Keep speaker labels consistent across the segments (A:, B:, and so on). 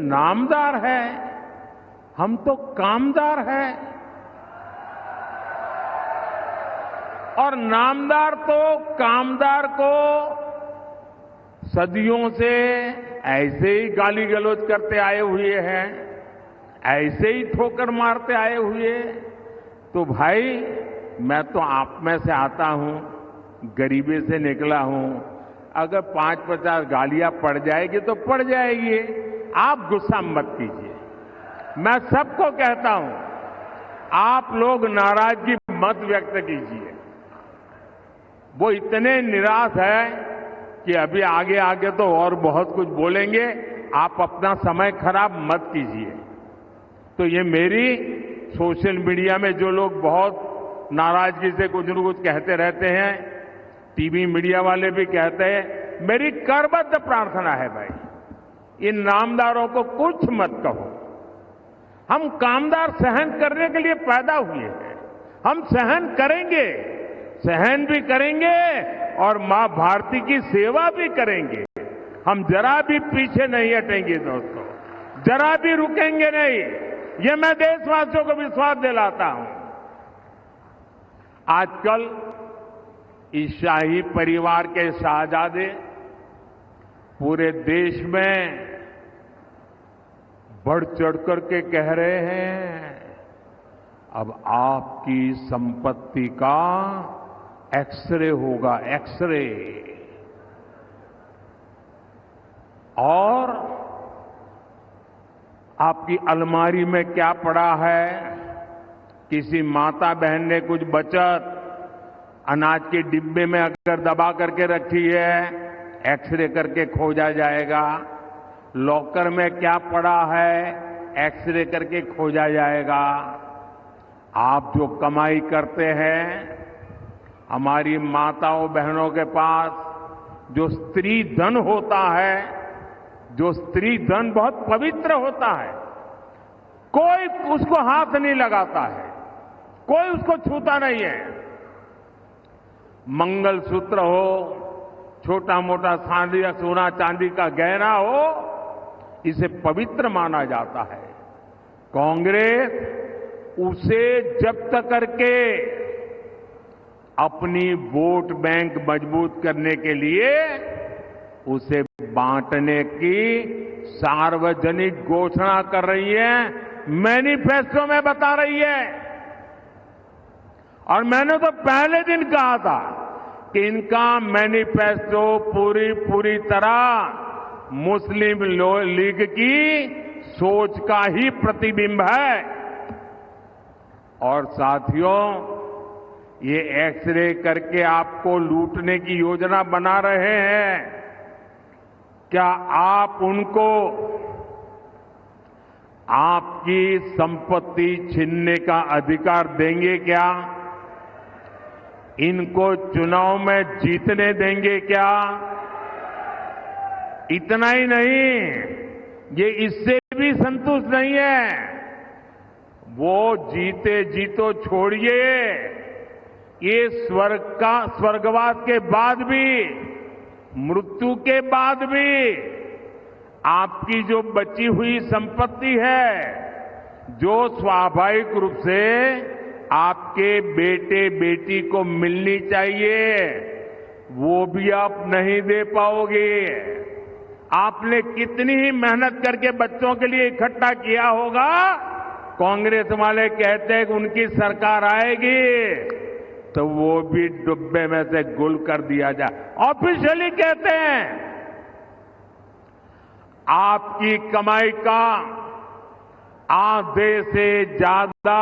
A: नामदार है, हम तो कामदार है। और नामदार तो कामदार को सदियों से ऐसे ही गाली गलौज करते आए हुए हैं, ऐसे ही ठोकर मारते आए हुए। तो भाई मैं तो आप में से आता हूं, गरीबी से निकला हूं। अगर 5-50 गालियां पड़ जाएगी तो पड़ जाएगी, आप गुस्सा मत कीजिए। मैं सबको कहता हूं, आप लोग नाराजगी मत व्यक्त कीजिए। वो इतने निराश है कि अभी आगे आगे तो और बहुत कुछ बोलेंगे, आप अपना समय खराब मत कीजिए। तो ये मेरी सोशल मीडिया में जो लोग बहुत नाराजगी से कुछ न कुछ कहते रहते हैं, टीवी मीडिया वाले भी कहते हैं, मेरी करबद्ध प्रार्थना है भाई, इन नामदारों को कुछ मत कहो। हम कामदार सहन करने के लिए पैदा हुए हैं, हम सहन करेंगे, सहन भी करेंगे और मां भारती की सेवा भी करेंगे। हम जरा भी पीछे नहीं हटेंगे दोस्तों, जरा भी रुकेंगे नहीं। ये मैं देशवासियों को विश्वास दिलाता हूं। आजकल इस शाही परिवार के शाहजादे पूरे देश में बढ़ चढ़कर के कह रहे हैं, अब आपकी संपत्ति का एक्सरे होगा, एक्सरे। और आपकी अलमारी में क्या पड़ा है, किसी माता बहन ने कुछ बचत अनाज के डिब्बे में अगर दबा करके रखी है, एक्सरे करके खोजा जाएगा। लॉकर में क्या पड़ा है, एक्सरे करके खोजा जाएगा। आप जो कमाई करते हैं, हमारी माताओं बहनों के पास जो स्त्री धन होता है, जो स्त्री धन बहुत पवित्र होता है, कोई उसको हाथ नहीं लगाता है, कोई उसको छूता नहीं है। मंगलसूत्र हो, छोटा मोटा सोना चांदी का गहना हो, इसे पवित्र माना जाता है। कांग्रेस उसे जब्त करके अपनी वोट बैंक मजबूत करने के लिए उसे बांटने की सार्वजनिक घोषणा कर रही है, मैनिफेस्टो में बता रही है। और मैंने तो पहले दिन कहा था कि इनका मैनिफेस्टो पूरी तरह मुस्लिम लीग की सोच का ही प्रतिबिंब है। और साथियों, ये एक्सरे करके आपको लूटने की योजना बना रहे हैं। क्या आप उनको आपकी संपत्ति छीनने का अधिकार देंगे क्या? इनको चुनाव में जीतने देंगे क्या? इतना ही नहीं, ये इससे भी संतुष्ट नहीं है। वो जीते जीतो छोड़िए, ये स्वर्गवास के बाद भी, मृत्यु के बाद भी आपकी जो बची हुई संपत्ति है, जो स्वाभाविक रूप से आपके बेटे बेटी को मिलनी चाहिए, वो भी आप नहीं दे पाओगे। आपने कितनी ही मेहनत करके बच्चों के लिए इकट्ठा किया होगा। कांग्रेस वाले कहते हैं कि उनकी सरकार आएगी तो वो भी डुब्बे में से गुल कर दिया जाए। ऑफिशियली कहते हैं आपकी कमाई का आधे से ज्यादा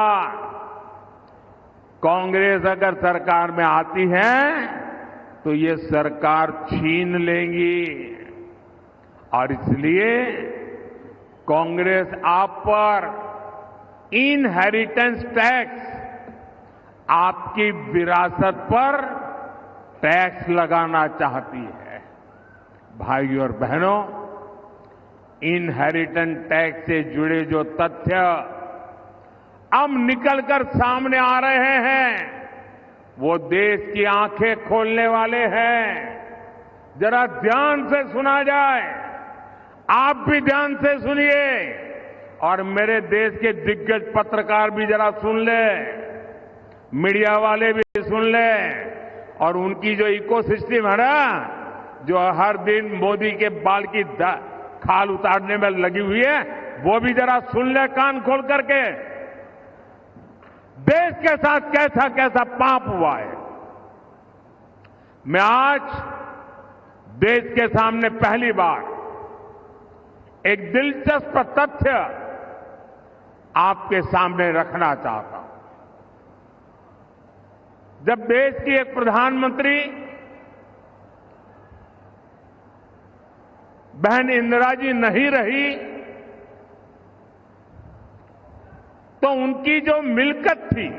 A: कांग्रेस अगर सरकार में आती है तो ये सरकार छीन लेंगी। और इसलिए कांग्रेस आप पर इनहेरिटेंस टैक्स, आपकी विरासत पर टैक्स लगाना चाहती है। भाइयों और बहनों, इनहेरिटेंस टैक्स से जुड़े जो तथ्य अब निकलकर सामने आ रहे हैं, वो देश की आंखें खोलने वाले हैं। जरा ध्यान से सुना जाए। आप भी ध्यान से सुनिए और मेरे देश के दिग्गज पत्रकार भी जरा सुन ले, मीडिया वाले भी सुन ले, और उनकी जो इकोसिस्टम है ना, जो हर दिन मोदी के बाल की खाल उतारने में लगी हुई है, वो भी जरा सुन ले कान खोल करके। देश के साथ कैसा कैसा पाप हुआ है। मैं आज देश के सामने पहली बार एक दिलचस्प तथ्य आपके सामने रखना चाहता हूं। जब देश की एक प्रधानमंत्री बहन इंदिरा जी नहीं रही, तो उनकी जो मिल्कत थी,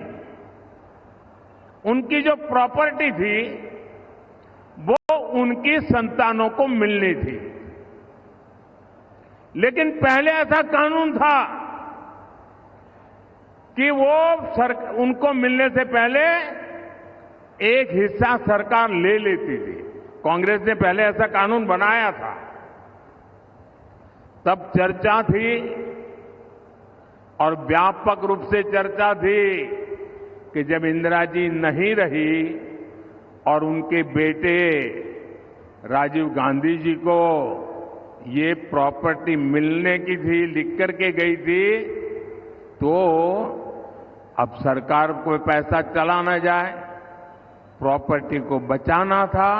A: उनकी जो प्रॉपर्टी थी, वो उनकी संतानों को मिलनी थी। लेकिन पहले ऐसा कानून था कि वो उनको मिलने से पहले एक हिस्सा सरकार ले लेती थी। कांग्रेस ने पहले ऐसा कानून बनाया था। तब चर्चा थी और व्यापक रूप से चर्चा थी कि जब इंदिरा जी नहीं रही और उनके बेटे राजीव गांधी जी को ये प्रॉपर्टी मिलने की थी, लिख करके गई थी, तो अब सरकार को पैसा चला ना जाए, प्रॉपर्टी को बचाना था,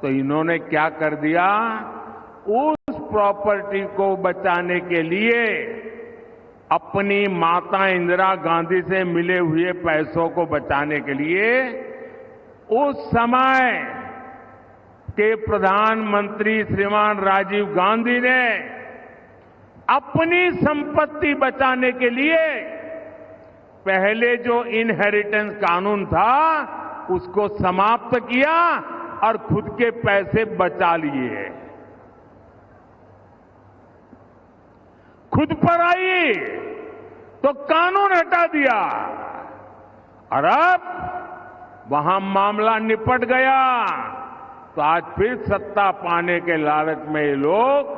A: तो इन्होंने क्या कर दिया, उस प्रॉपर्टी को बचाने के लिए अपनी माता इंदिरा गांधी से मिले हुए पैसों को बचाने के लिए उस समय के प्रधानमंत्री श्रीमान राजीव गांधी ने अपनी संपत्ति बचाने के लिए पहले जो इनहेरिटेंस कानून था उसको समाप्त किया और खुद के पैसे बचा लिए। खुद पर आई तो कानून हटा दिया और अब वहां मामला निपट गया, तो आज फिर सत्ता पाने के लालच में ये लोग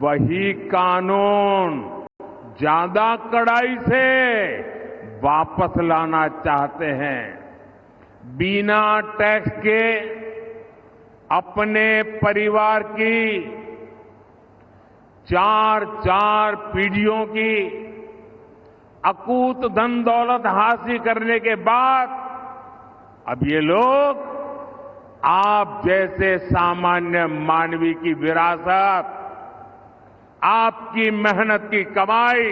A: वही कानून ज्यादा कड़ाई से वापस लाना चाहते हैं। बिना टैक्स के अपने परिवार की 4 पीढ़ियों की अकूत धन दौलत हासिल करने के बाद अब ये लोग आप जैसे सामान्य मानवी की विरासत, आपकी मेहनत की कमाई,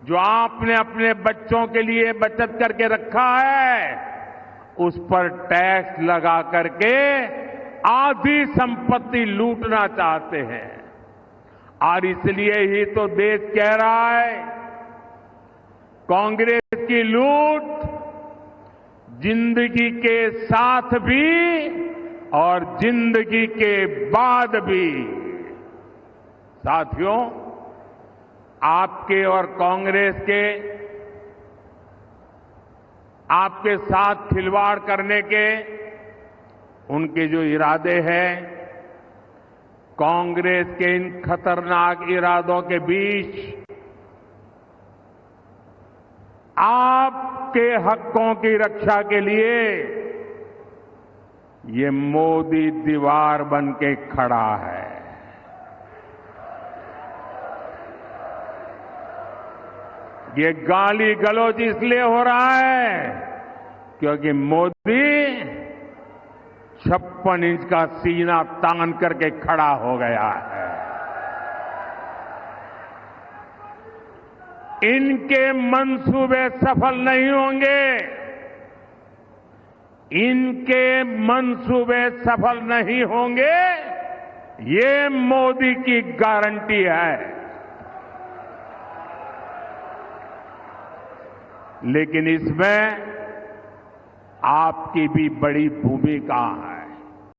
A: जो आपने अपने बच्चों के लिए बचत करके रखा है, उस पर टैक्स लगा करके आधी संपत्ति लूटना चाहते हैं। और इसलिए ही तो देश कह रहा है, कांग्रेस की लूट जिंदगी के साथ भी और जिंदगी के बाद भी। साथियों, आपके और कांग्रेस के आपके साथ खिलवाड़ करने के उनके जो इरादे हैं, कांग्रेस के इन खतरनाक इरादों के बीच आपके हकों की रक्षा के लिए ये मोदी दीवार बन के खड़ा है। ये गाली गलौज इसलिए हो रहा है क्योंकि मोदी 56 इंच का सीना तान करके खड़ा हो गया है। इनके मंसूबे सफल नहीं होंगे, इनके मंसूबे सफल नहीं होंगे, ये मोदी की गारंटी है। लेकिन इसमें आपकी भी बड़ी भूमिका है।